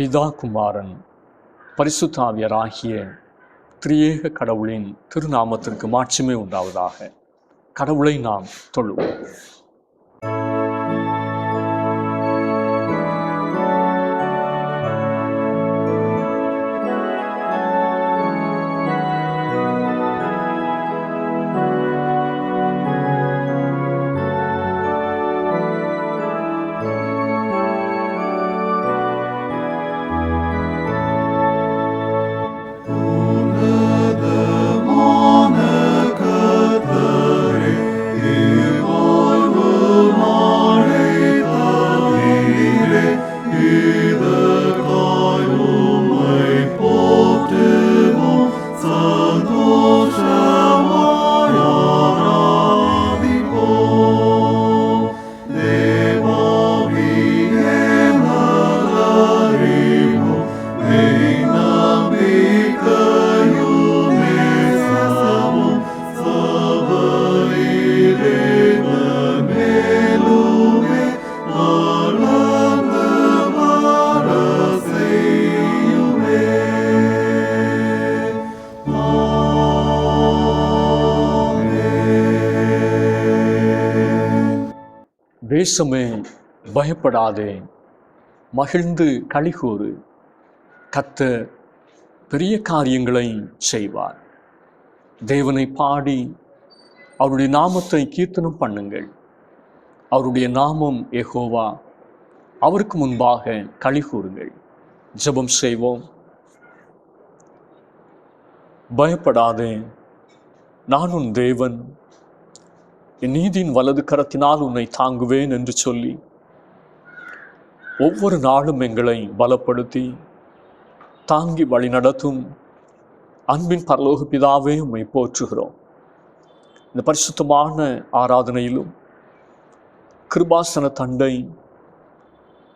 பிதா, குமாரன், பரிசுத்த ஆவியராகிய திரியேக கடவுளின் திருநாமத்திற்கு மாட்சிமை உண்டாவதாக. கடவுளை நாம் தொழுவோம். தேசமே பயப்படாதே, மகிழ்ந்து களிகூறு, கர்த்தர் பெரிய காரியங்களை செய்வார். தேவனை பாடி அவருடைய நாமத்தை கீர்த்தனம் பண்ணுங்கள். அவருடைய நாமம் யெகோவா, அவருக்கு முன்பாக களிகூறுங்கள். ஜெபம் செய்வோம். பயப்படாதே, நான் உன் தேவன், என் நீதியின் வலது கரத்தினால் உன்னை தாங்குவேன் என்று சொல்லி ஒவ்வொரு நாளும் எங்களை பலப்படுத்தி தாங்கி வழி நடத்தும் அன்பின் பரலோக பிதாவே, உம்மை போற்றுகிறோம். இந்த பரிசுத்தமான ஆராதனையிலும் கிருபாசன தண்டை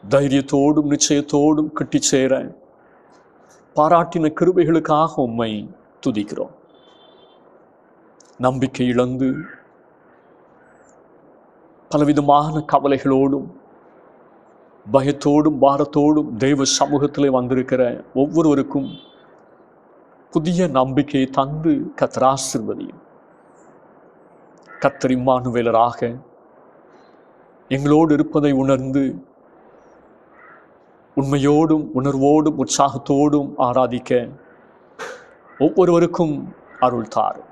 தைரியத்தோடும் நிச்சயத்தோடும் கட்டி சேர பாராட்டின கிருபைகளுக்காக உம்மை துதிக்கிறோம். நம்பிக்கை இழந்து பலவிதமான கவலைகளோடும் பயத்தோடும் பாரத்தோடும் தெய்வ சமூகத்திலே வந்திருக்கிற ஒவ்வொருவருக்கும் புதிய நம்பிக்கையை தந்து கர்த்தர் ஆசீர்வதியும். கர்த்தர் இம்மானுவேலராக எங்களோடு இருப்பதை உணர்ந்து உண்மையோடும் உணர்வோடும் உற்சாகத்தோடும் ஆராதிக்க ஒவ்வொருவருக்கும் அருள் தாரும்.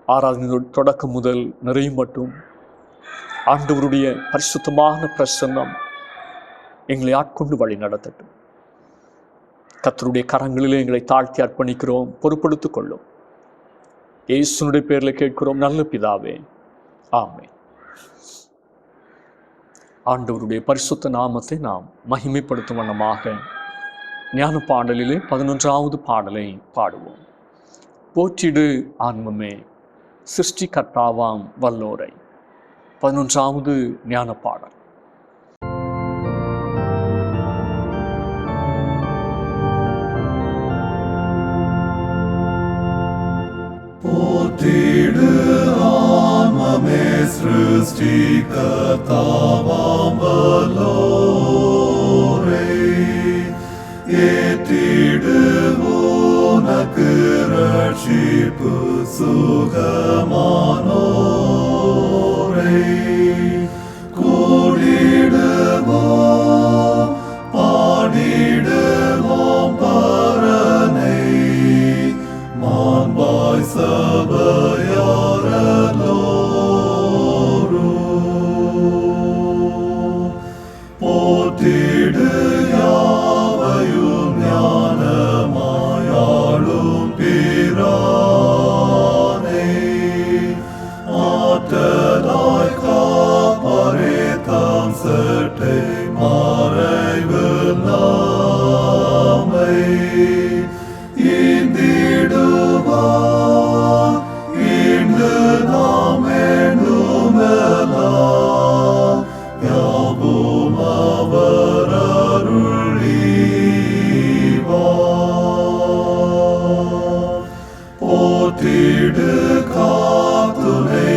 ஆராதனை தொடக்கம் முதல் நிறைய மட்டும் ஆண்டவருடைய பரிசுத்தமான பிரசன்னம் எங்களை ஆட்கொண்டு வழி நடத்தட்டும். கர்த்தருடைய கரங்களிலே எங்களை தாழ்த்தி அர்ப்பணிக்கிறோம். பொறுப்படுத்திக் கொள்ளும். இயேசுனுடைய பேரில் கேட்கிறோம் நல்ல பிதாவே, ஆமென். ஆண்டவருடைய பரிசுத்த நாமத்தை நாம் மகிமைப்படுத்தும் வண்ணமாக ஞான பாடலிலே 11வது பாடலை பாடுவோம். போற்றிடு ஆன்மமே சிருஷ்டிகர்த்தாவாம் வல்லோரை. 11வது ஞான பாடல். போற்றிடு ஆன்மமே சிருஷ்டிகர்த்தாவாம் வல்லோரை. ஏற்றிடு உனக்கு ரட்சிப்பு சுகமானோரை. கூடிடுவோம் பாடிடுவோம் பரனை, மாண்பாய் சபையாரெல்லோரும். போற்றிடு யாவையும் ஞானமாயாளும் பிரானை. ஆற்றலாய் காப்பாரே தாம் சட்டை மறைவு நாமை. ஈந்திடுவார் ஈண்டு நாம் எண்ணுமெல்லாம், யாவும் அவர் அருள்வார். போற்றிடு காத்துணை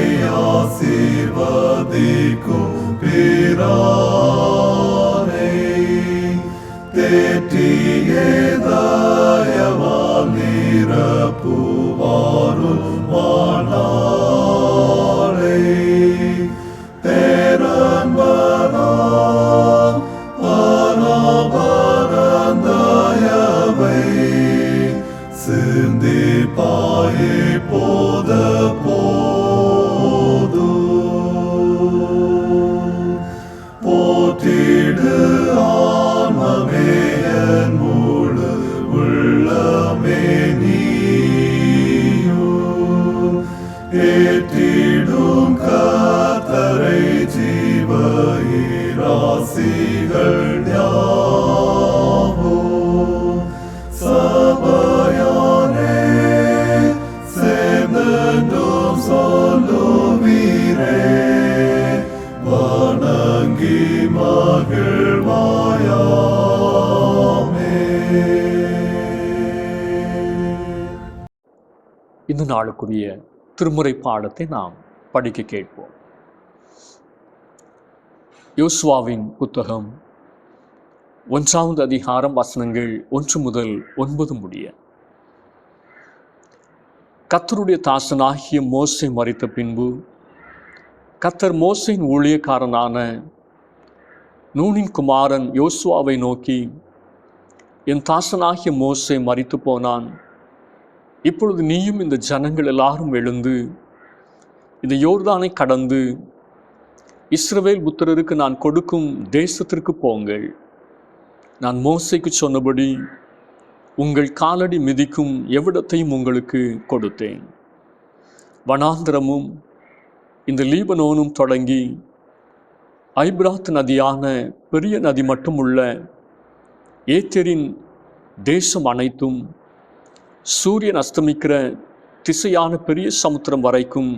ஆசீர்வதிக்கும் பிரானை. சிந்திப்பாயே போத போது போற்றிடு ஆன்மமே என் முழு உள்ளமே நீயும் ஏற்றிடும் கர்த்தரை ஜீவ ராசிகள் யாவும் சபையானே சேர்ந்தென்றும் சொல்லுவீரே வணங்கி மகிழ்வாயாமே. இந்த நாளுக்குரிய திருமுறை பாடத்தை நாம் படிக்க கேட்போம். யோசுவாவின் புத்தகம் 1வது அதிகாரம் வசனங்கள் 1 முதல் 9 முடிய. கர்த்தருடைய தாசனாகிய மோசே மரித்த பின்பு கர்த்தர் மோசேயின் ஊழியக்காரனான நூனின் குமாரன் யோசுவாவை நோக்கி, என் தாசனாகிய மோசே மரித்து போனான். இப்பொழுது நீயும் இந்த ஜனங்கள் எல்லாரும் எழுந்து இந்த யோர்தானை கடந்து இஸ்ரவேல் புத்திரருக்கு நான் கொடுக்கும் தேசத்திற்கு போங்கள். நான் மோசேக்கு சொன்னபடி உங்கள் காலடி மிதிக்கும் எவ்விடத்தையும் உங்களுக்கு கொடுத்தேன். வனாந்திரமும் இந்த லீபனோனும் தொடங்கி ஐபிராத் நதியான பெரிய நதி மட்டும் உள்ள ஏத்தேரின் தேசம் அனைத்தும் சூரியன் அஸ்தமிக்கிற திசையான பெரிய சமுத்திரம் வரைக்கும்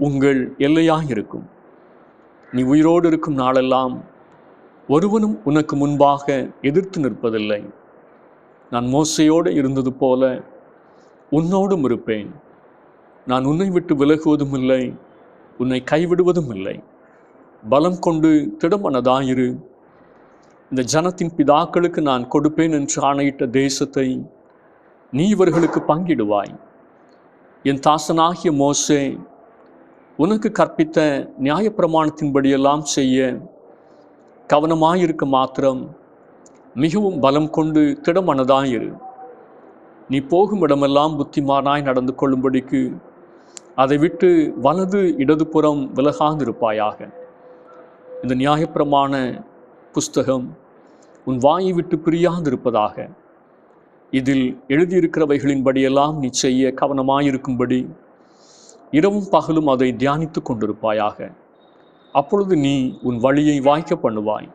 உங்கள் எல்லையாயிருக்கும். நீ உயிரோடு இருக்கும் நாளெல்லாம் ஒருவனும் உனக்கு முன்பாக எதிர்த்து நிற்பதில்லை. நான் மோசேயோடு இருந்தது போல உன்னோடும் இருப்பேன். நான் உன்னை விட்டு விலகுவதும் இல்லை, உன்னை கைவிடுவதும் இல்லை. பலம் கொண்டு திடமனதாயிரு. இந்த ஜனத்தின் பிதாக்களுக்கு நான் கொடுப்பேன் என்று ஆணையிட்ட தேசத்தை நீ இவர்களுக்கு பங்கிடுவாய். என் தாசனாகிய மோசே உனக்கு கற்பித்த நியாயப்பிரமாணத்தின்படியெல்லாம் செய்ய கவனமாயிருக்க மாத்திரம் மிகவும் பலம் கொண்டு திடமனதாயிரு. நீ போகும் இடமெல்லாம் புத்திமானாய் நடந்து கொள்ளும்படிக்கு அதை விட்டு வலது இடதுபுறம் விலகாதிருப்பாயாக. இந்த நியாயப்பிரமாண புஸ்தகம் உன் வாயை விட்டு பிரியாதிருப்பதாக. இதில் எழுதியிருக்கிறவைகளின்படியெல்லாம் நீ செய்ய கவனமாயிருக்கும்படி இரவும் பகலும் அதை தியானித்து கொண்டிருப்பாயாக. அப்பொழுது நீ உன் வழியை வாய்க்க பண்ணுவாய்.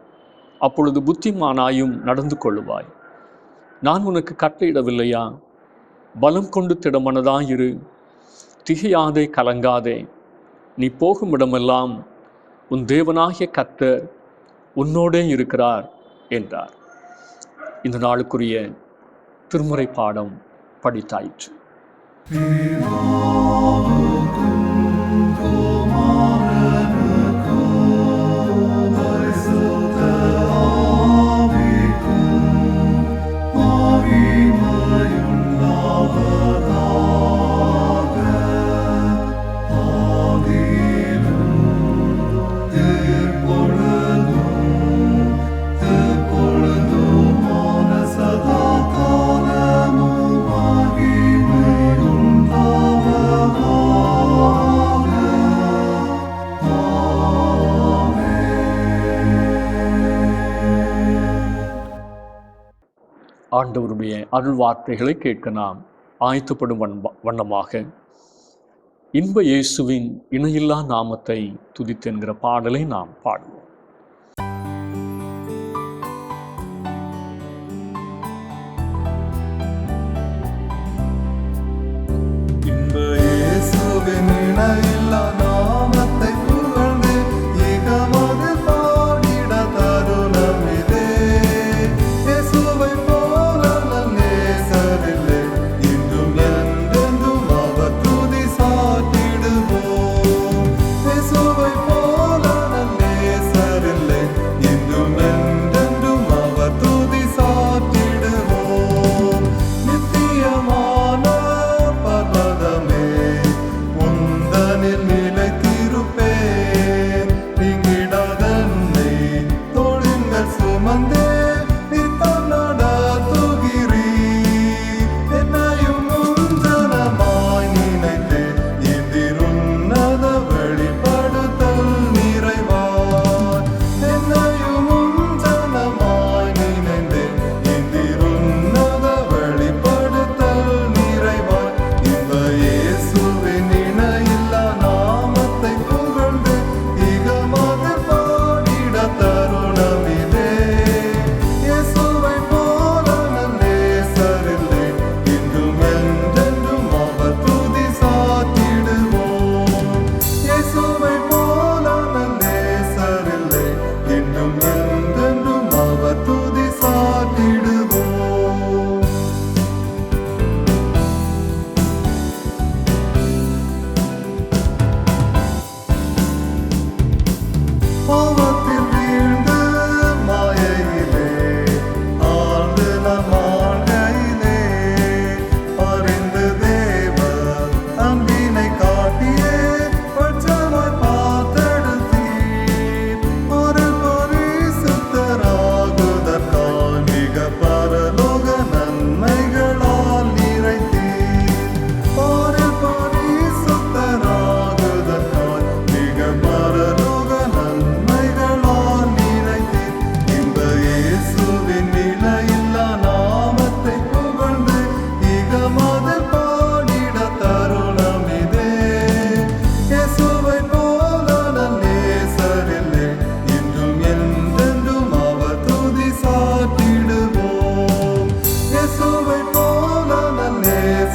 அப்பொழுது புத்திமானாயும் நடந்து கொள்ளுவாய். நான் உனக்கு கட்டளையிடவில்லையா? பலம் கொண்டு திடமனதாயிரு, திகையாதே, கலங்காதே. நீ போகும் இடமெல்லாம் உன் தேவனாகிய கர்த்தர் உன்னோடே இருக்கிறார் என்றார். இந்த நாளுக்குரிய திருமுறை பாடம் படித்தாயிற்று. ஆண்டவருடைய அருள் வார்த்தைகளை கேட்க நாம் ஆயத்தப்படும் வண்ணமாக இன்ப இயேசுவின் இணையில்லா நாமத்தை துதித்தென்கிற பாடலை நாம் பாடுவோம். இன்ப இயேசுவின் இணையில்லா நாமத்தை புகழ்ந்து இகமது பாடிட தருணம் இதே. இயேசுவை போல நேசரில்லை, இன்றும் என்றென்றும் அவர் துதி சாட்டிடுவோம். இயேசுவை போல நேச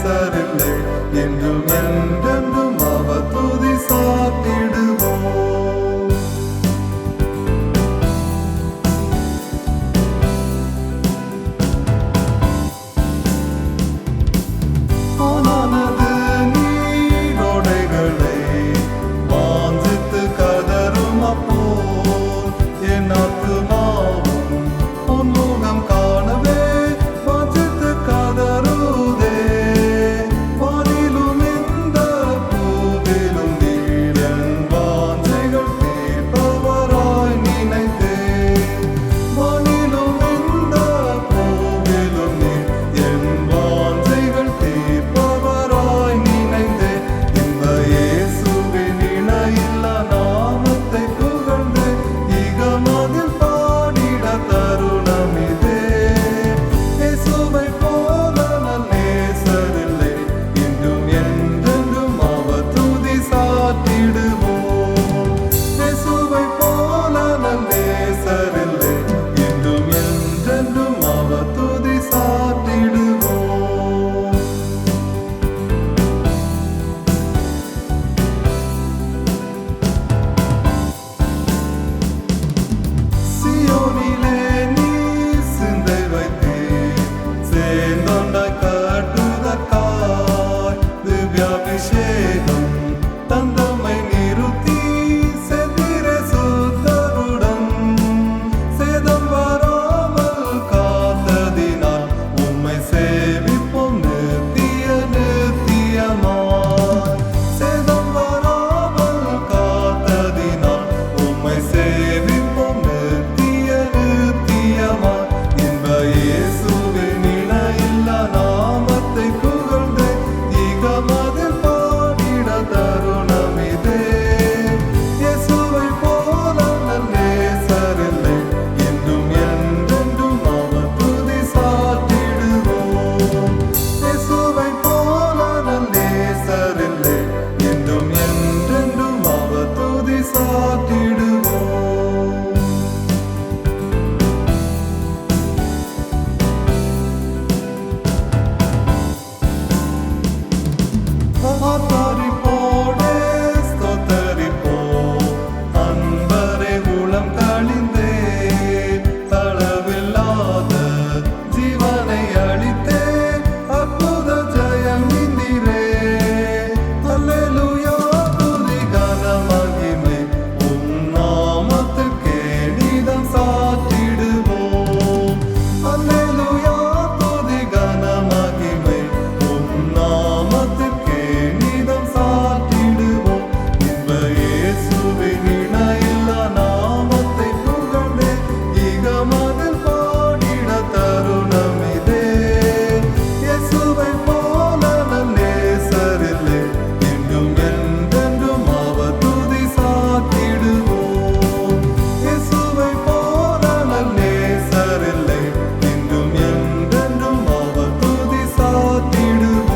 நேசரில்லை என்றும் என்றென்றும் அவர் துதி சாத்திடுவோம். ஆனது நீரோடைகளை வாஞ்சித்து கதரும் அப்போல் என் ஆத்துமாவும் உன்முகம் காணவே வாஞ்சித்து கதறுதே. வானிலும் இந்த பூவிலும் நீரன் வாஞ்சைகள் தீர்ப்பவராய் நினைத்தேன். வானிலும் இந்த பூவிலும் நீர் என் வாஞ்சைகள் தீர்ப்பவராய் நினைந்தேன். இந்த இயேசுவின் இணையில்லா நாமத்தை புகழ்ந்து இகமதில் பாடிட தருணம் இதே. இயேசுவை போல நேசரில்லை என்றும் என்றென்றும் அவர் துதி சாத்திடுவோம். இயேசுவை போல நேசரில்லை என்றும் என்றென்றும் அவர் துதி சாத்திடுவோம். சியோனிலே நீ சிந்தை வைத்தீர் சேர்ந்தொண்டாய் கட்டுதற்காய் திவ்யாபிஷேகம் தந்தமை நிறுத்தி செந்திரே சுத்தருடன் சேதம் வராமல் காத்ததினால் உம்மை சேவிப்போம் நித்திய நித்தியமாய். சேதம் வராமல் காத்ததினால் உம்மை சேவிப்போம் நித்திய நித்தியமாய். இன்ப இயேசுவின் இணையில்லா நாமத்தை புகழ்ந்து இகமதில் பாடிட தருணம் இதே. இயேசுவை போல நேசரில்லை என்றும் என்றென்றும் அவர் துதி சாத்திடுவோம். இயேசுவை போல நேசரில்லை என்றும் என்றென்றும் அவர் துதி சாத்திடுவோம். ஆர்ப்பரிப்போடே ஸ்தோத்தரிப்போம். அன்பரே உளம் கழிந்தே அளவில்லாத ஜீவனை அளித்தே அற்புத ஜெயம் நீரே. அல்லேலூயா துதி கன மகிமை உம் நாமத்துக்கே நீதம் சாத்திடுவோம். அல்லேலூயா துதி கன மகிமை உம் நாமத்துக்கே நீதம் சாத்திடுவோம். இன்ப இயேசுவின் இணையில்லா நாமத்தை புகழ்ந்து இகமதில் பாடிட தருணம் இதே. இயேசுவை போல நேசரில்லை என்றும் என்றென்றும் அவர் துதி சாத்திடுவோம். இயேசுவை போல நேசரில்லை என்றும் என்றென்றும் அவர் துதி சாத்திடுவோம்.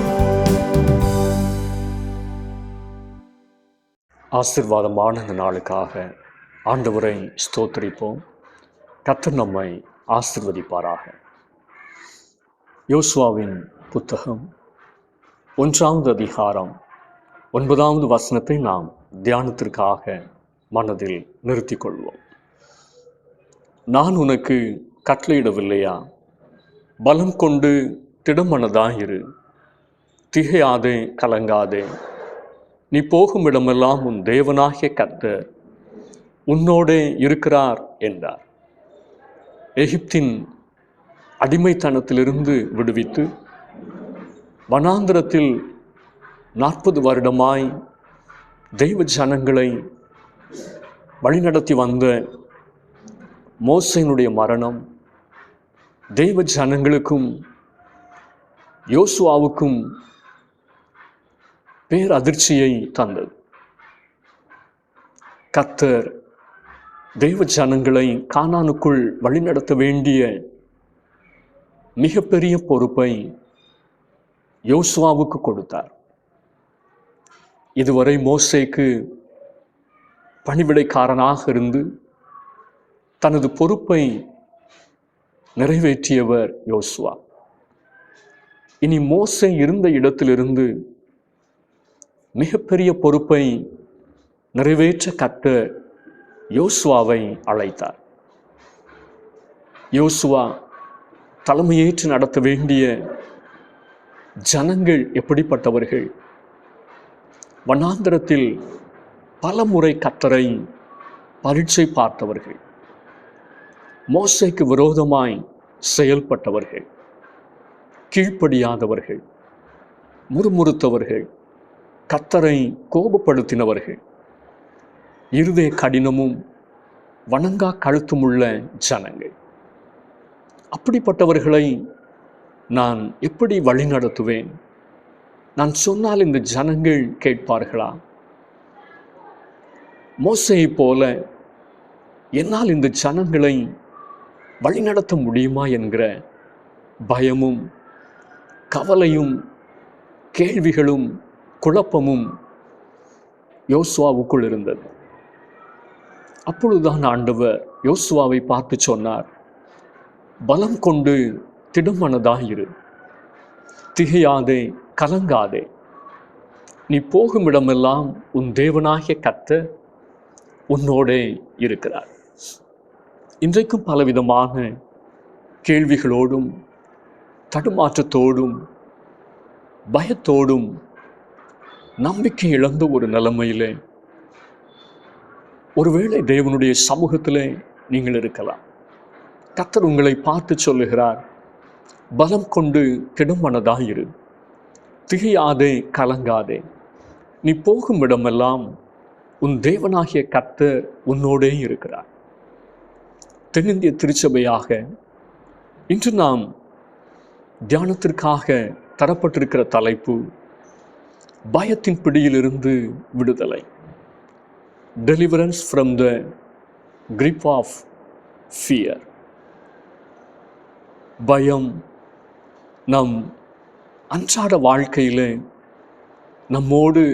ஆசீர்வாதமான இந்த நாளுக்காக ஆண்டவரை ஸ்தோத்திரிப்போம். கர்த்தர் நம்மை ஆசீர்வதிப்பாராக. யோசுவாவின் புத்தகம் 1வது அதிகாரம் 9வது வசனத்தை நாம் தியானத்திற்காக மனதில் நிறுத்திக் கொள்வோம். நான் உனக்கு கட்டளையிடவில்லையா? பலம் கொண்டு திடமனதாயிரு, திகையாதே, கலங்காதே. நீ போகும் இடமெல்லாம் உன் தேவனாகிய கர்த்தர் உன்னோடே இருக்கிறார் என்றார். எகிப்தின் அடிமைத்தனத்திலிருந்து விடுவித்து வனாந்திரத்தில் 40 வருடமாய் தெய்வ ஜனங்களை வழிநடத்தி வந்த மோசேயினுடைய மரணம் தெய்வ ஜனங்களுக்கும் யோசுவாவுக்கும் பேரதிர்ச்சியை தந்தது. கர்த்தர் தெய்வ ஜனங்களை கானானுக்குள் வழிநடத்த வேண்டிய மிகப்பெரிய பொறுப்பை யோசுவாவுக்கு கொடுத்தார். இதுவரை மோசேக்கு பணிவிடைக்காரனாக இருந்து தனது பொறுப்பை நிறைவேற்றியவர் யோசுவா. இனி மோசே இருந்த இடத்திலிருந்து மிகப்பெரிய பொறுப்பை நிறைவேற்ற கர்த்தர் யோசுவாவை அழைத்தார். யோசுவா தலைமையேற்று நடத்த வேண்டிய ஜனங்கள் எப்படிப்பட்டவர்கள்? வனாந்தரத்தில் பல முறை கர்த்தரை பரீட்சை பார்த்தவர்கள், மோசேக்கு விரோதமாய் செயல்பட்டவர்கள், கீழ்ப்படியாதவர்கள், முறுமுறுத்தவர்கள், கர்த்தரை கோபப்படுத்தினவர்கள், இருதய கடினமும் வணங்கா கழுத்துமுள்ள ஜனங்கள். அப்படிப்பட்டவர்களை நான் எப்படி வழி நடத்துவேன்? நான் சொன்னால் இந்த ஜனங்கள் கேட்பார்களா? மோசேயை போல என்னால் இந்த ஜனங்களை வழிநடத்த முடியுமா என்கிற பயமும் கவலையும் கேள்விகளும் குழப்பமும் யோசுவாவுக்குள் இருந்தது. அப்பொழுதுதான் ஆண்டவர் யோசுவாவை பார்த்து சொன்னார், பலம் கொண்டு திடமனதாயிரு, திகையாதே, கலங்காதே. நீ போகும் இடமெல்லாம் உன் தேவனாகிய கர்த்தர் உன்னோடே இருக்கிறார். இன்றைக்கும் பலவிதமான கேள்விகளோடும் தடுமாற்றத்தோடும் பயத்தோடும் நம்பிக்கை இழந்த ஒரு நிலைமையிலே ஒருவேளை தேவனுடைய சமூகத்திலே நீங்கள் இருக்கலாம். கர்த்தர் உங்களை பார்த்து சொல்லுகிறார், பலம் கொண்டு திடமனதாயிரு, திகையாதே, கலங்காதே. நீ போகும் இடமெல்லாம் உன் தேவனாகிய கர்த்தர் உன்னோடே இருக்கிறார். தென்னிந்திய திருச்சபையாக இன்று நாம் தியானத்திற்காக தரப்பட்டிருக்கிற தலைப்பு பயத்தின் பிடியிலிருந்து விடுதலை. Deliverance from the grip of fear. பயம் நம் அன்றாட வாழ்க்கையில் நம்மோடு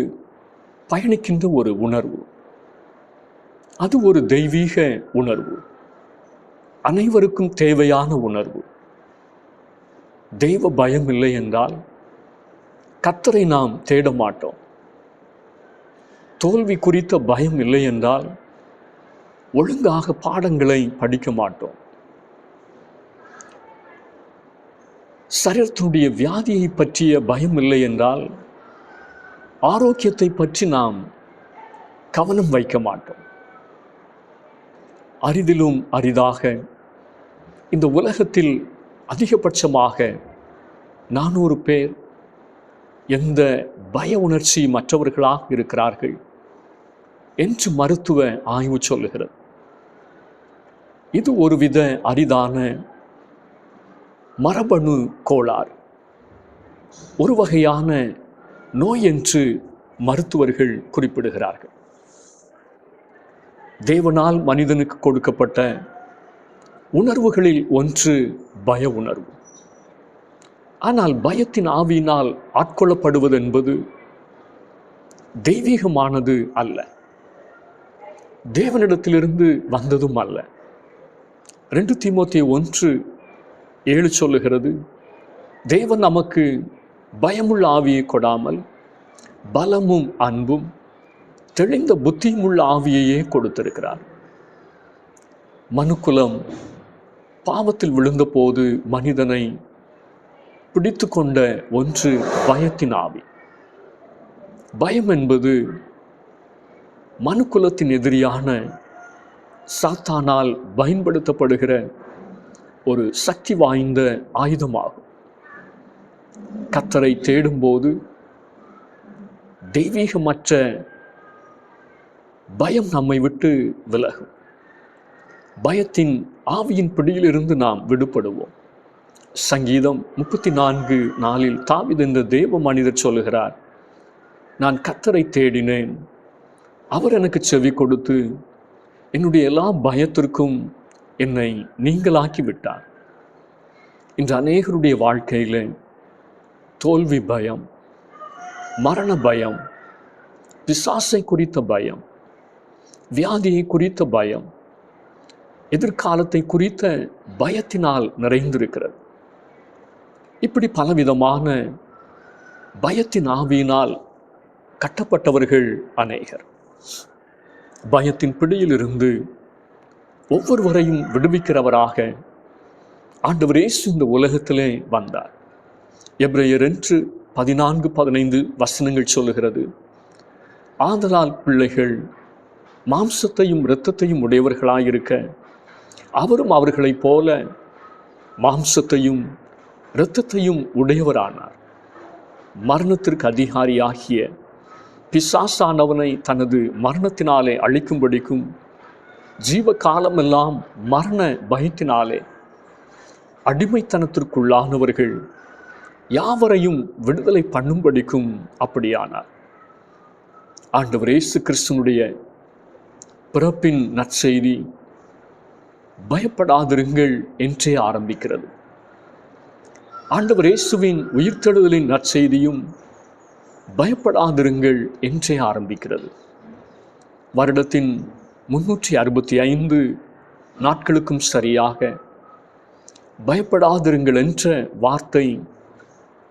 பயணிக்கின்ற ஒரு உணர்வு. அது ஒரு தெய்வீக உணர்வு, அனைவருக்கும் தேவையான உணர்வு. தெய்வ பயம் இல்லை என்றால் கர்த்தரை நாம் தேட மாட்டோம். தோல்வி குறித்த பயம் இல்லை என்றால் ஒழுங்காக பாடங்களை படிக்க மாட்டோம். சரீரத்தினுடைய வியாதியை பற்றிய பயம் இல்லை என்றால் ஆரோக்கியத்தை பற்றி நாம் கவனம் வைக்க மாட்டோம். அரிதிலும் அரிதாக இந்த உலகத்தில் அதிகபட்சமாக 400 பேர் எந்த பய உணர்ச்சி மற்றவர்களாக இருக்கிறார்கள் என்று மருத்துவ ஆய்வு சொல்லுகிறது. இது ஒருவித அரிதான மரபணு கோளாறு, ஒரு வகையான நோய் என்று மருத்துவர்கள் குறிப்பிடுகிறார்கள். தேவனால் மனிதனுக்கு கொடுக்கப்பட்ட உணர்வுகளில் ஒன்று பய உணர்வு. ஆனால் பயத்தின் ஆவியினால் ஆட்கொள்ளப்படுவது என்பது தெய்வீகமானது அல்ல, தேவனிடத்திலிருந்து வந்ததும் அல்ல. 2 தீமோத்தேயு 1:7 சொல்லுகிறது, தேவன் நமக்கு பயமுள்ள ஆவியை கொடாமல் பலமும் அன்பும் தெளிந்த புத்தியுமுள்ள ஆவியையே கொடுத்திருக்கிறார். மனுக்குலம் பாவத்தில் விழுந்த போது மனிதனை பிடித்து கொண்ட ஒன்று பயத்தின் ஆவி. பயம் என்பது மனுக்குலத்தின் எதிரியான சாத்தானால் பயன்படுத்தப்படுகிற ஒரு சக்தி வாய்ந்த ஆயுதமாகும். கர்த்தரை தேடும்போது தெய்வீகமற்ற பயம் நம்மை விட்டு விலகும். பயத்தின் ஆவியின் பிடியிலிருந்து நாம் விடுபடுவோம். சங்கீதம் 34:4 தாவீது என்ற தேவ மனிதர் சொல்லுகிறார், நான் கர்த்தரை தேடினேன், அவர் எனக்கு செவி கொடுத்து என்னுடைய எல்லா பயத்திற்கும் என்னை நீங்களாக்கி விட்டார். இன்று அநேகருடைய வாழ்க்கையில் தோல்வி பயம், மரண பயம், பிசாசை குறித்த பயம், வியாதியை குறித்த பயம், எதிர்காலத்தை குறித்த பயத்தினால் நிறைந்திருக்கிறது. இப்படி பலவிதமான பயத்தின் ஆவியினால் கட்டப்பட்டவர்கள் அநேகர். பயத்தின் பிடியிலிருந்து ஒவ்வொருவரையும் விடுவிக்கிறவராக ஆண்டவர் இயேசு இந்த உலகத்திலே வந்தார். எபிரேயர் 2:14-15 வசனங்கள் சொல்லுகிறது, ஆதலால் பிள்ளைகள் மாம்சத்தையும் இரத்தத்தையும் உடையவர்களாயிருக்க அவரும் அவர்களைப் போல மாம்சத்தையும் இரத்தத்தையும் உடையவரானார். மரணத்திற்கு அதிகாரியாகிய பிசாசானவனை தனது மரணத்தினாலே அழிக்கும்படிக்கும் ஜீவ காலமெல்லாம் மரண பயத்தினாலே அடிமைத்தனத்திற்குள்ளானவர்கள் யாவரையும் விடுதலை பண்ணும்படிக்கும் அப்படியானார். ஆண்டவர் இயேசு கிறிஸ்துவினுடைய பிறப்பின் நற்செய்தி பயப்படாதிருங்கள் என்றே ஆரம்பிக்கிறது. ஆண்டவர் இயேசுவின் உயிர்த்தெழுதலின் நற்செய்தியும் பயப்படாதிருங்கள் என்றே ஆரம்பிக்கிறது. வருடத்தின் 365 நாட்களுக்கும் சரியாக பயப்படாதிருங்கள் என்ற வார்த்தை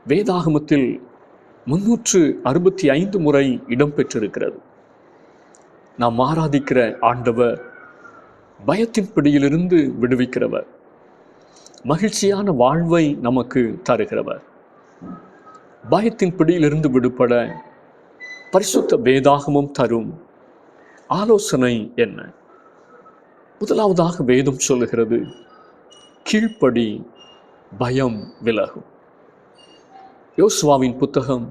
வேதாகமத்தில் 365 முறை இடம்பெற்றிருக்கிறது. நாம் ஆராதிக்கிற ஆண்டவர் பயத்தின் பிடியிலிருந்து விடுவிக்கிறவர், மகிழ்ச்சியான வாழ்வை நமக்கு தருகிறவர். பயத்தின் பிடியிலிருந்து விடுபட பரிசுத்த வேதாகமம் தரும் ஆலோசனை என்ன? முதலாவதாக வேதம் சொல்லுகிறது, கீழ்ப்படி, பயம் விலகும். யோசுவாவின் புத்தகம்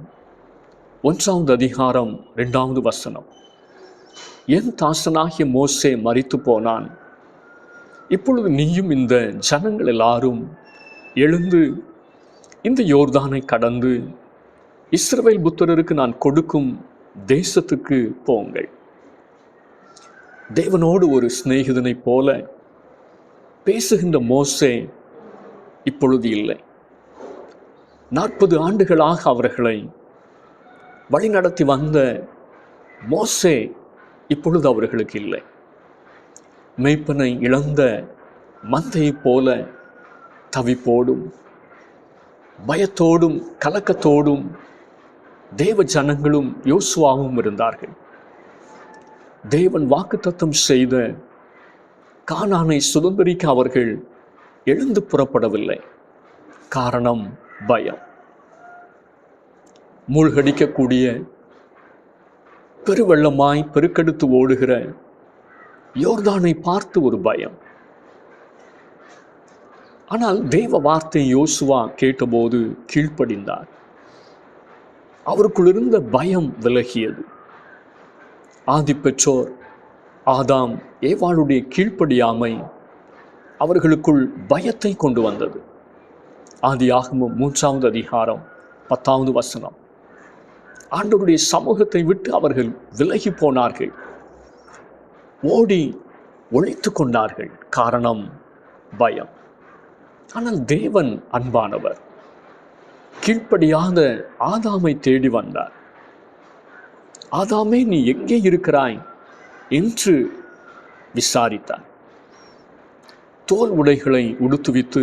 1வது அதிகாரம் 2வது வசனம், என் தாசனாகிய மோசே மரித்து போனான், இப்பொழுது நீயும் இந்த ஜனங்கள் எல்லாரும் எழுந்து இந்த யோர்தானை கடந்து இஸ்ரவேல் புத்திரருக்கு நான் கொடுக்கும் தேசத்துக்கு போங்கள். தேவனோடு ஒரு சிநேகிதனை போல பேசுகின்ற மோசே இப்பொழுது இல்லை. 40 ஆண்டுகளாக அவர்களை வழிநடத்தி வந்த மோசே இப்பொழுது அவர்களுக்கு இல்லை. மேய்ப்பனை இழந்த மந்தையைப் போல தவிப்போடும் பயத்தோடும் கலக்கத்தோடும் தேவ ஜனங்களும் யோசுவாவும் இருந்தார்கள். தேவன் வாக்குத்தத்தம் செய்த கானானை சுதந்திரிக்க அவர்கள் எழுந்து புறப்படவில்லை. காரணம் பயம். மூழ்கடிக்கக்கூடிய பெருவெள்ளமாய் பெருக்கெடுத்து ஓடுகிற யோர்தானை பார்த்து ஒரு பயம். ஆனால் தேவ வார்த்தை யோசுவா கேட்டபோது கீழ்ப்படிந்தார். அவருக்குள் இருந்த பயம் விலகியது. ஆதி பெற்றோர் ஆதாம் ஏவாளுடைய கீழ்ப்படியாமை அவர்களுக்குள் பயத்தை கொண்டு வந்தது. ஆதியாகமம் 3வது அதிகாரம் 10வது வசனம், ஆண்டவருடைய சமூகத்தை விட்டு அவர்கள் விலகி போனார்கள், ஓடி ஒளித்து கொண்டார்கள். காரணம் பயம். ஆனால் தேவன் அன்பானவர். கீழ்ப்படியாத ஆதாமை தேடி வந்தார். ஆதாமே, நீ எங்கே இருக்கிறாய் என்று விசாரித்தார். தோல் உடைகளை உடுத்துவித்து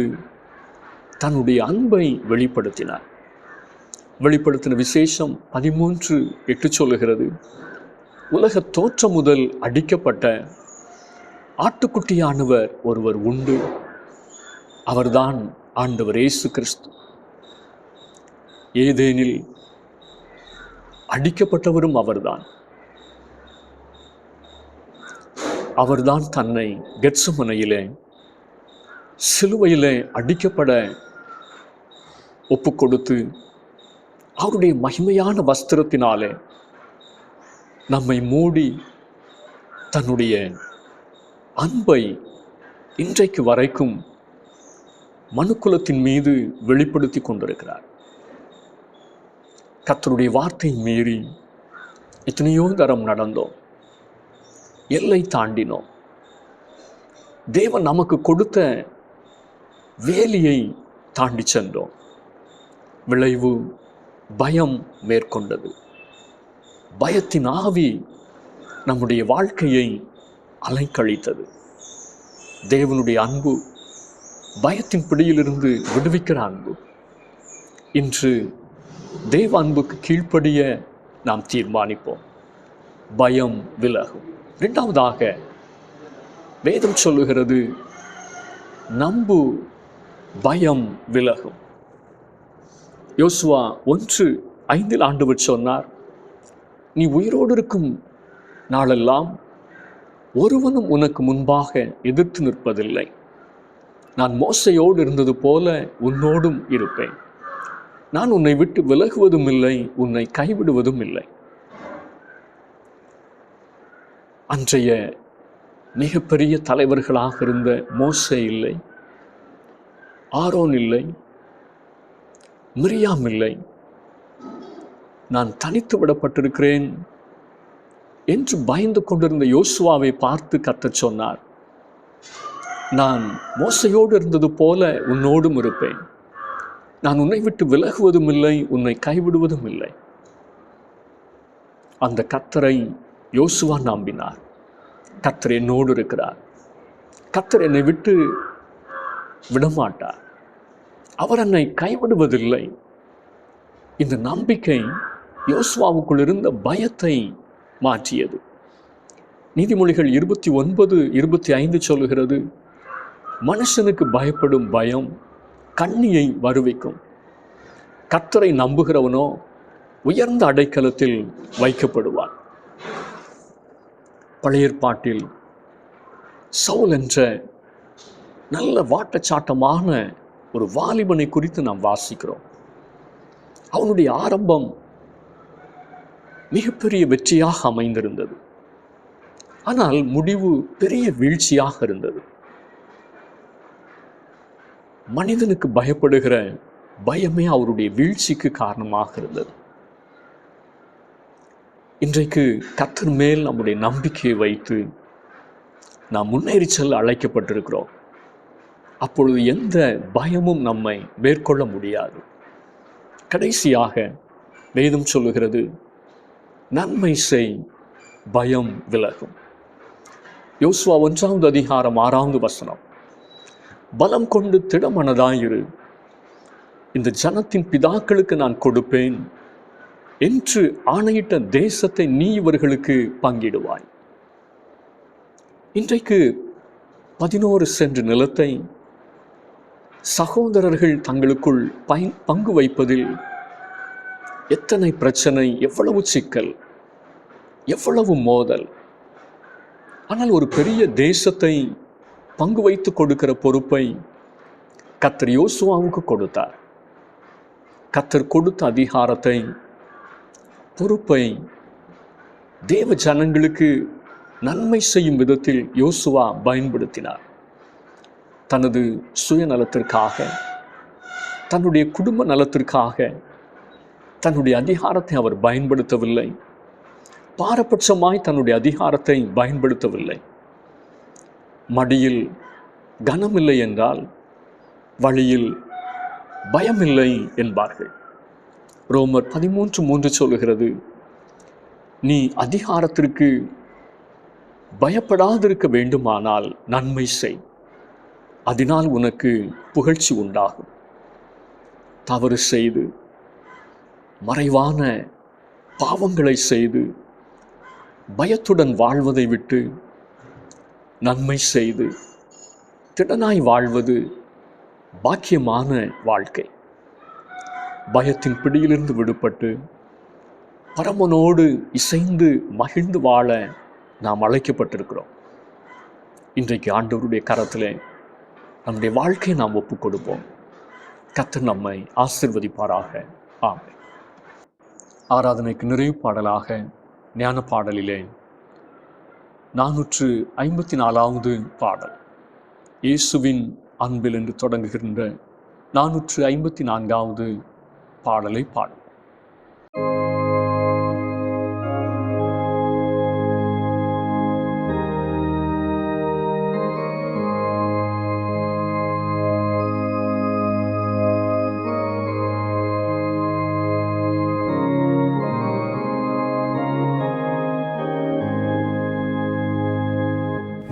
தன்னுடைய அன்பை வெளிப்படுத்தினார். வெளிப்படுத்தின விசேஷம் 13:8 சொல்லுகிறது, உலக தோற்றம் முதல் அடிக்கப்பட்ட ஆட்டுக்குட்டியானவர் ஒருவர் உண்டு, அவர்தான் ஆண்டவர் இயேசு கிறிஸ்து. ஏதேனில் அடிக்கப்பட்டவரும் அவர்தான். அவர்தான் தன்னை கெத்சமனையிலே சிலுவையிலே அடிக்கப்பட ஒப்பு கொடுத்து அவருடைய மகிமையான வஸ்திரத்தினாலே நம்மை மூடி தன்னுடைய அன்பை இன்றைக்கு வரைக்கும் மனுக்குலத்தின் மீது வெளிப்படுத்தி கொண்டிருக்கிறார். கர்த்தருடைய வார்த்தை மீறி எத்தனையோ தரம் நடந்தோம், எல்லை தாண்டினோம். தேவன் நமக்கு கொடுத்த வேலியை தாண்டி சென்றோம். விளைவு பயம் மேற்கொண்டது. பயத்தின் ஆவி நம்முடைய வாழ்க்கையை அலைக்கழித்தது. தேவனுடைய அன்பு பயத்தின் பிடியிலிருந்து விடுவிக்கிற அன்பு. இன்று தேவ அன்புக்கு கீழ்ப்படிய நாம் தீர்மானிப்போம். பயம் விலகும். இரண்டாவதாக வேதம் சொல்லுகிறது, நம்பு, பயம் விலகும். யோசுவா 1:5 ஆண்டவர் சொன்னார், நீ உயிரோடு இருக்கும் நாளெல்லாம் ஒருவனும் உனக்கு முன்பாக எதிர்த்து நிற்பதில்லை. நான் மோசையோடு இருந்தது போல உன்னோடும் இருப்பேன். நான் உன்னை விட்டு விலகுவதும் இல்லை, உன்னை கைவிடுவதும் இல்லை. அன்றைய மிகப்பெரிய தலைவர்களாக இருந்த மோசே இல்லை, ஆரோன் இல்லை, மிரியாம் இல்லை. நான் தனித்து விடப்பட்டிருக்கிறேன் என்று பயந்து கொண்டிருந்த யோசுவாவை பார்த்து கர்த்தர் சொன்னார், நான் மோசையோடு இருந்தது போல உன்னோடும் இருப்பேன். நான் உன்னை விட்டு விலகுவதும் இல்லை, உன்னை கைவிடுவதும் இல்லை. அந்த கர்த்தரை யோசுவா நம்பினார். கர்த்தர் என்னோடு இருக்கிறார், கர்த்தர் என்னை விட்டு விடமாட்டார், அவர் என்னை கைவிடுவதில்லை. இந்த நம்பிக்கை யோசுவாவுக்குள் இருந்த பயத்தை மாற்றியது. நீதிமொழிகள் 29:25 சொல்லுகிறது, மனுஷனுக்கு பயப்படும் பயம் கண்ணியை வருவிக்கும், கர்த்தரை நம்புகிறவனோ உயர்ந்த அடைக்கலத்தில் வைக்கப்படுவான். பழைய ஏற்பாட்டில் சவுல் என்ற நல்ல வாட்டச்சாட்டமான ஒரு வாலிபனை குறித்து நாம் வாசிக்கிறோம். அவனுடைய ஆரம்பம் மிகப்பெரிய வெற்றியாக அமைந்திருந்தது. ஆனால் முடிவு பெரிய வீழ்ச்சியாக இருந்தது. மனிதனுக்கு பயப்படுகிற பயமே அவருடைய வீழ்ச்சிக்கு காரணமாக இருந்தது. இன்றைக்கு கர்த்தர் மேல் நம்முடைய நம்பிக்கையை வைத்து நாம் முன்னேறி செல்ல அழைக்கப்பட்டிருக்கிறோம். அப்பொழுது எந்த பயமும் நம்மை மேற்கொள்ள முடியாது. கடைசியாக வேதம் சொல்லுகிறது, நன்மை செய், பயம் விலகும். யோசுவா 1:6 பலம் கொண்டு திடமனதாயிரு, இந்த ஜனத்தின் பிதாக்களுக்கு நான் கொடுப்பேன் என்று ஆணையிட்ட தேசத்தை நீ இவர்களுக்கு பங்கிடுவாய். இன்றைக்கு 11 சென்ட் நிலத்தை சகோதரர்கள் தங்களுக்குள் பங்கு வைப்பதில் எத்தனை பிரச்சனை, எவ்வளவு சிக்கல், எவ்வளவு மோதல். ஆனால் ஒரு பெரிய தேசத்தை பங்கு வைத்து கொடுக்கிற பொறுப்பை கர்த்தர் யோசுவாவுக்கு கொடுத்தார். கர்த்தர் கொடுத்த அதிகாரத்தை, பொறுப்பை தேவ ஜனங்களுக்கு நன்மை செய்யும் விதத்தில் யோசுவா பயன்படுத்தினார். தனது சுயநலத்திற்காக, தன்னுடைய குடும்ப நலத்திற்காக தன்னுடைய அதிகாரத்தை அவர் பயன்படுத்தவில்லை. பாரபட்சமாய் தன்னுடைய அதிகாரத்தை பயன்படுத்தவில்லை. மடியில் கனமில்லை என்றால் வழியில் பயமில்லை என்பார்கள். ரோமர் 13:3 சொல்லுகிறது, நீ அதிகாரத்திற்கு பயப்படாதிருக்க வேண்டுமானால் நன்மை செய், அதனால் உனக்கு புகழ்ச்சி உண்டாகும். தவறு செய்து, மறைவான பாவங்களை செய்து பயத்துடன் வாழ்வதை விட்டு நன்மை செய்து திடனாய் வாழ்வது பாக்கியமான வாழ்க்கை. பயத்தின் பிடியிலிருந்து விடுபட்டு பரமனோடு இசைந்து மகிழ்ந்து வாழ நாம் அழைக்கப்பட்டிருக்கிறோம். இன்றைக்கு ஆண்டவருடைய கரத்திலே நம்முடைய வாழ்க்கையை நாம் ஒப்புக் கொடுப்போம். கர்த்தர் நம்மை ஆசீர்வதிப்பாராக. ஆமென். ஆராதனைக்கு நிறைவு பாடலாக ஞான பாடலிலே 454வது பாடல், இயேசுவின் அன்பில் என்று தொடங்குகின்ற 454வது பாடலை பாடும்.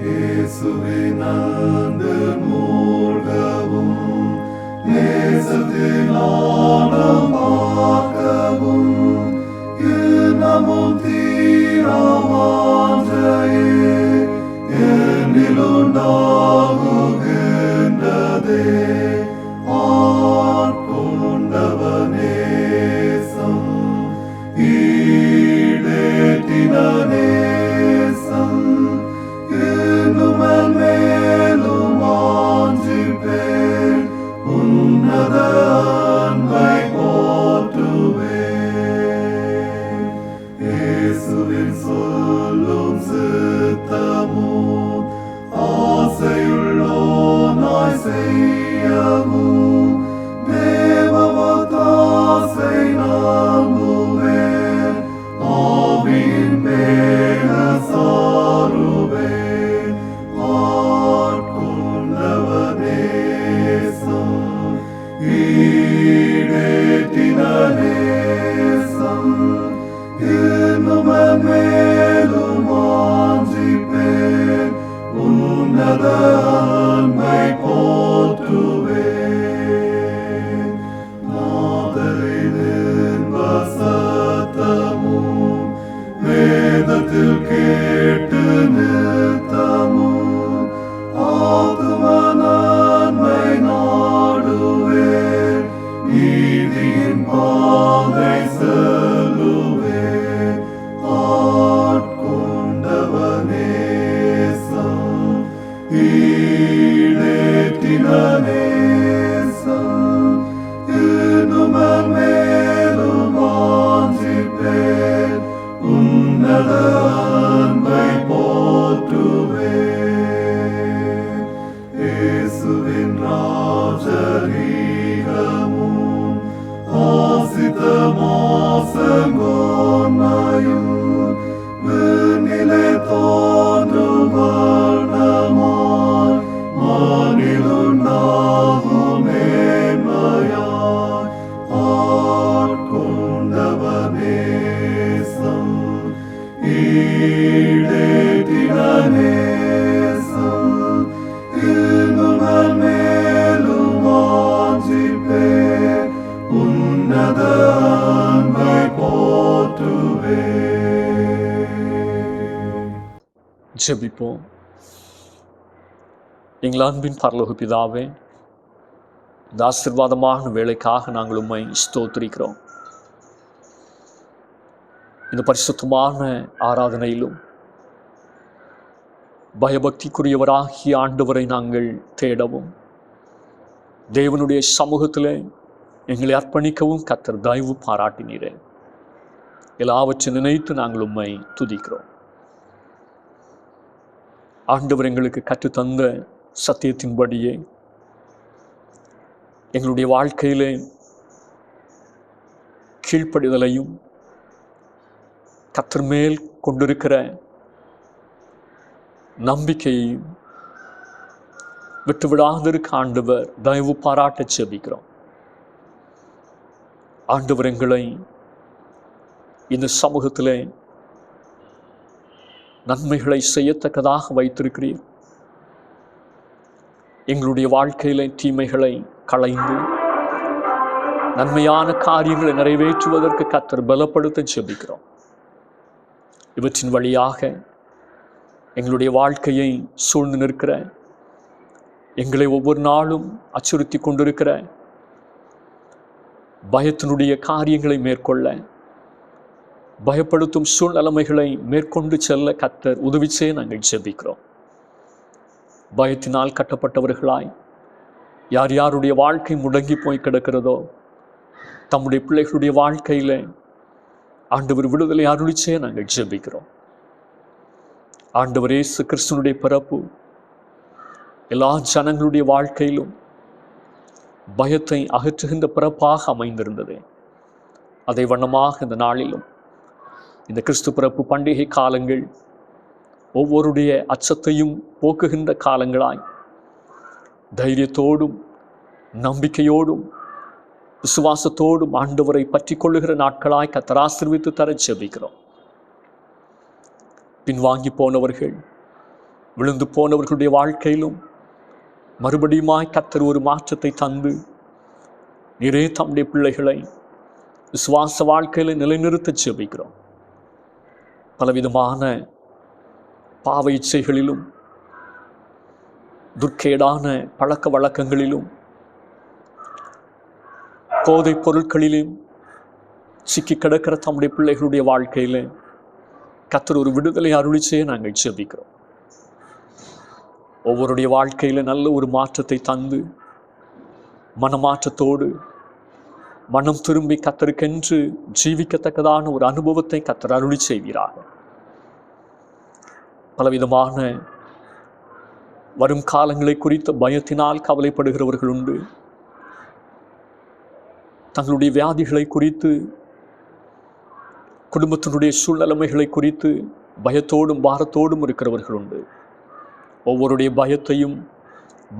இயேசுவின் அன்பில் மூழ்கவும் நேசத்தின் ஆனந்தம் நேசம் இன்னும் மேலும் வாஞ்சிப்பே உன்னத அன்பை போற்றுவே. ஜெபிப்போம். எங்கள் அன்பின் பரலோக பிதாவே, இந்த ஆசீர்வாதமான வேலைக்காக நாங்கள் உம்மை ஸ்தோத்திரிக்கிறோம். இந்த பரிசுத்தமான ஆராதனையிலும் பயபக்திக்குரியவராகிய ஆண்டவரை நாங்கள் தேடவும், தேவனுடைய சமூகத்தில் எங்களை அர்ப்பணிக்கவும் கர்த்தர் தயவு பாராட்டினீரே. எல்லாவற்றை நினைத்து நாங்கள் உம்மை துதிக்கிறோம். ஆண்டவர் எங்களுக்கு கற்றுத்தந்த சத்தியத்தின்படியே எங்களுடைய வாழ்க்கையிலே கீழ்ப்படிதலையும் கர்த்தர் மேல் கொண்டிருக்கிற நம்பிக்கையையும் விட்டுவிடாதிருக்க ஆண்டவர் தயவு பாராட்ட ஜெபிக்கிறோம். ஆண்டவர் எங்களை இந்த சமூகத்திலே நன்மைகளை செய்யத்தக்கதாக வைத்திருக்கிறீர். எங்களுடைய வாழ்க்கையிலே தீமைகளை களைந்து நன்மையான காரியங்களை நிறைவேற்றுவதற்கு கர்த்தர் பலப்படுத்த ஜெபிக்கிறோம். இவற்றின் வழியாக எங்களுடைய வாழ்க்கையை சூழ்ந்து நிற்கிற, எங்களை ஒவ்வொரு நாளும் அச்சுறுத்தி கொண்டிருக்கிற பயத்தினுடைய காரியங்களை மேற்கொள்ள, பயப்படுத்தும் சூழ்நிலைமைகளை மேற்கொண்டு செல்ல கர்த்தர் உதவி செய்ய நாங்கள் ஜெபிக்கிறோம். பயத்தினால் கட்டப்பட்டவர்களாய் யார் யாருடைய வாழ்க்கை முடங்கி போய் கிடக்கிறதோ, தம்முடைய பிள்ளைகளுடைய வாழ்க்கையில் ஆண்டவர் விடுதலை அருளி செய்ய நாங்கள் ஜெபிக்கிறோம். ஆண்டவர் இயேசு கிறிஸ்துவினுடைய பிறப்பு எல்லா ஜனங்களுடைய வாழ்க்கையிலும் பயத்தை அகற்றுகின்ற பிறப்பாக அமைந்திருந்தது. அதை வண்ணமாக இந்த நாளிலும் இந்த கிறிஸ்து பிறப்பு பண்டிகை காலங்கள் ஒவ்வொருடைய அச்சத்தையும் போக்குகின்ற காலங்களாய் தைரியத்தோடும் நம்பிக்கையோடும் விசுவாசத்தோடும் ஆண்டவரை பற்றி கொள்ளுகிற நாட்களாய் கர்த்தர் ஆசீர்வதித்து தர ஜெபிக்கிறோம். பின்வாங்கி போனவர்கள், விழுந்து போனவர்களுடைய வாழ்க்கையிலும் மறுபடியுமாய் கர்த்தர் ஒரு மாற்றத்தை தந்து நிறைய தம்முடைய பிள்ளைகளை விசுவாச வாழ்க்கையில் நிலைநிறுத்த ஜெபிக்கிறோம். பலவிதமான பாவ இச்சைகளிலும் துர்க்கேடான பழக்க வழக்கங்களிலும் போதைப் பொருட்களிலும் சிக்கி கிடக்கிற தம்முடைய பிள்ளைகளுடைய வாழ்க்கையில் கர்த்தர் ஒரு விடுதலை அருளி செய்ய நாங்கள் ஜெபிக்கிறோம். ஒவ்வொருடைய வாழ்க்கையில் நல்ல ஒரு மாற்றத்தை தந்து மனமாற்றத்தோடு மனம் திரும்பி கர்த்தருக்கென்று ஜீவிக்கத்தக்கதான ஒரு அனுபவத்தை கர்த்தர் அருளி செய்வீராக. பலவிதமான வரும் காலங்களை குறித்த பயத்தினால் கவலைப்படுகிறவர்கள் உண்டு. தங்களுடைய வியாதிகளை குறித்து, குடும்பத்தினுடைய சூழ்நிலைமைகளை குறித்து பயத்தோடும் பாரத்தோடும் இருக்கிறவர்கள் உண்டு. ஒவ்வொருடைய பயத்தையும்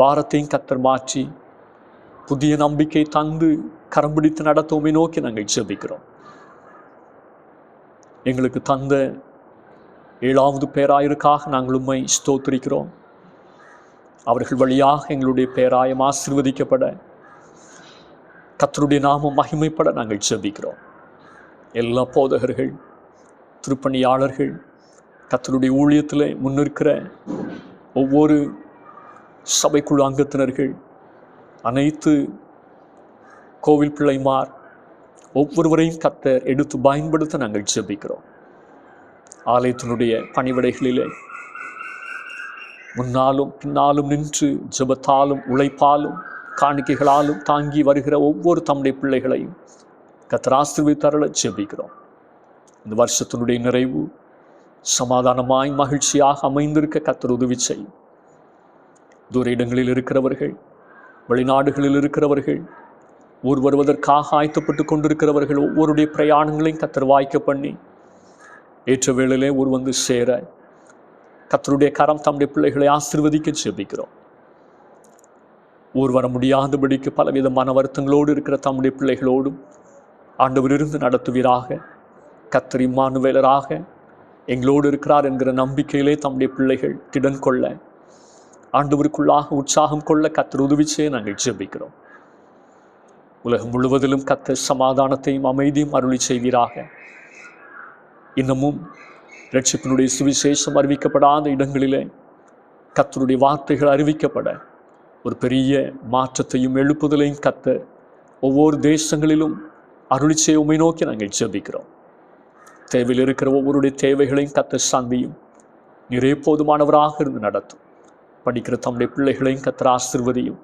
பாரத்தையும் கர்த்தர் மாற்றி புதிய நம்பிக்கை தந்து கரம் பிடித்து நடத்தவுமே நோக்கி நாங்கள் ஜெபிக்கிறோம். எங்களுக்கு தந்த 7வது பேராயருக்காக நாங்கள் உம்மை ஸ்தோத்திரிக்கிறோம். அவர்கள் வழியாக எங்களுடைய பேராயம் ஆசீர்வதிக்கப்பட, கர்த்தருடைய நாமம் மகிமைப்பட நாங்கள் ஜெபிக்கிறோம். எல்லா போதகர்கள், திருப்பணியாளர்கள், கர்த்தருடைய ஊழியத்தில் முன்னிற்கிற ஒவ்வொரு சபைக்குழு அங்கத்தினர்கள், அனைத்து கோவில் பிள்ளைமார் ஒவ்வொருவரையும் கர்த்தர் எடுத்து பயன்படுத்த நாங்கள் ஜெபிக்கிறோம். ஆலயத்தினுடைய பணிவிடைகளிலே முன்னாலும் பின்னாலும் நின்று ஜெபத்தாலும் உழைப்பாலும் காணிக்கைகளாலும் தாங்கி வருகிற ஒவ்வொரு தம்முடைய பிள்ளைகளையும் கர்த்தர் ஆசீர்வதித்தருள ஜெபிக்கிறோம். இந்த வருஷத்தினுடைய நிறைவு சமாதானமாய் மகிழ்ச்சியாக அமைந்திருக்க கர்த்தர் உதவி செய்யும். தூர இடங்களில் இருக்கிறவர்கள், வெளிநாடுகளில் இருக்கிறவர்கள், ஊர் வருவதற்காக ஆயத்தப்பட்டு கொண்டிருக்கிறவர்கள் ஒவ்வொருடைய பிரயாணங்களையும் கர்த்தர் வாய்க்க பண்ணி ஏற்ற வேளையிலே ஊர் வந்து சேர கர்த்தருடைய கரம் தம்முடைய பிள்ளைகளை ஆசீர்வதிக்க ஜெபிக்கிறோம். ஊர் வர முடியாதபடிக்கு பலவிதமான வருத்தங்களோடு இருக்கிற தம்முடைய பிள்ளைகளோடும் ஆண்டவர் இருந்து நடத்துவீராக. கர்த்தர் இம்மானுவேலராக எங்களோடு இருக்கிறார் என்கிற நம்பிக்கையிலே தம்முடைய பிள்ளைகள் திடன் கொள்ள, ஆண்டவருக்குள்ளாக உற்சாகம் கொள்ள கர்த்தர் உதவி செய்ய நாங்கள் ஜெபிக்கிறோம். உலகம் முழுவதிலும் கர்த்தர் சமாதானத்தையும் அமைதியும் அருளி செய்வீராக. இன்னமும் இரட்சிப்பினுடைய சுவிசேஷம் அறிவிக்கப்படாத இடங்களிலே கர்த்தருடைய வார்த்தைகள் அறிவிக்கப்பட ஒரு பெரிய மாற்றத்தையும் எழுப்புதலையும் கர்த்தர் ஒவ்வொரு தேசங்களிலும் அருளி செய்ய உம்மை நோக்கி நாங்கள் ஜெபிக்கிறோம். தேவையில் இருக்கிற ஒவ்வொருடைய தேவைகளையும் கர்த்தர் சந்தியும். நீரே போதுமானவராக இருந்து நடத்தும். படிக்கிற தம்முடைய பிள்ளைகளையும் கர்த்தர் ஆசீர்வதியும்.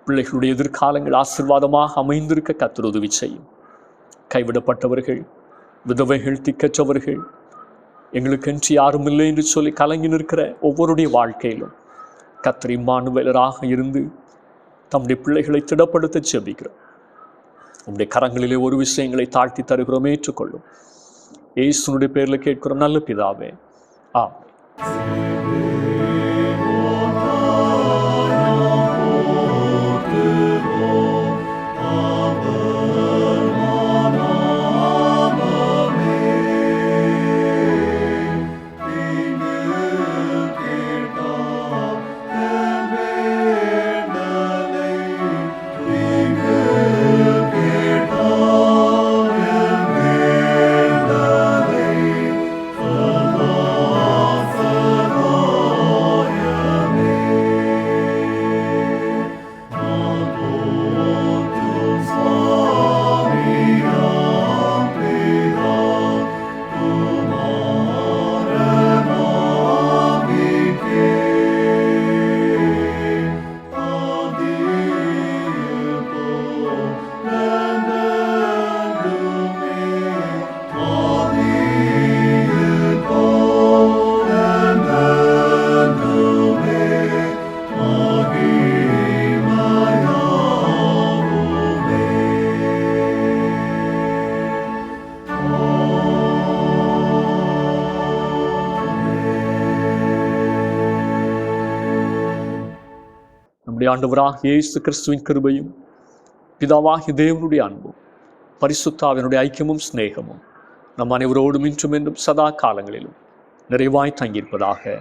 பிள்ளைகளுடைய எதிர்காலங்கள் ஆசீர்வாதமாக அமைந்திருக்க கர்த்தர் உதவி செய்யும். கைவிடப்பட்டவர்கள், விதவைகள், திக்கற்றவர்கள், எங்களுக்கென்று யாரும் இல்லை என்று சொல்லி கலங்கி நிற்கிற ஒவ்வொருடைய வாழ்க்கையிலும் கர்த்தர் இம்மானுவேலராக இருந்து தம்முடைய பிள்ளைகளை திடப்படுத்த ஜெபிக்கிறோம். உம்முடைய கரங்களிலே ஒரு விஷயங்களை தாழ்த்தி தருகிறோம், ஏற்றுக்கொள்ளும். இயேசுனுடைய பேரில் கேட்கிறோம் நல்ல பிதாவே, ஆமென். நம்முடைய ஆண்டவராகிய இயேசு கிறிஸ்துவின் கிருபையும் பிதாவாகிய தேவனுடைய அன்பும் பரிசுத்த ஆவியினுடைய ஐக்கியமும் சிநேகமும் நம் அனைவரோடும் இன்றும் என்றும் சதா காலங்களிலும் நிறைவாய் தங்கியிருப்பதாக.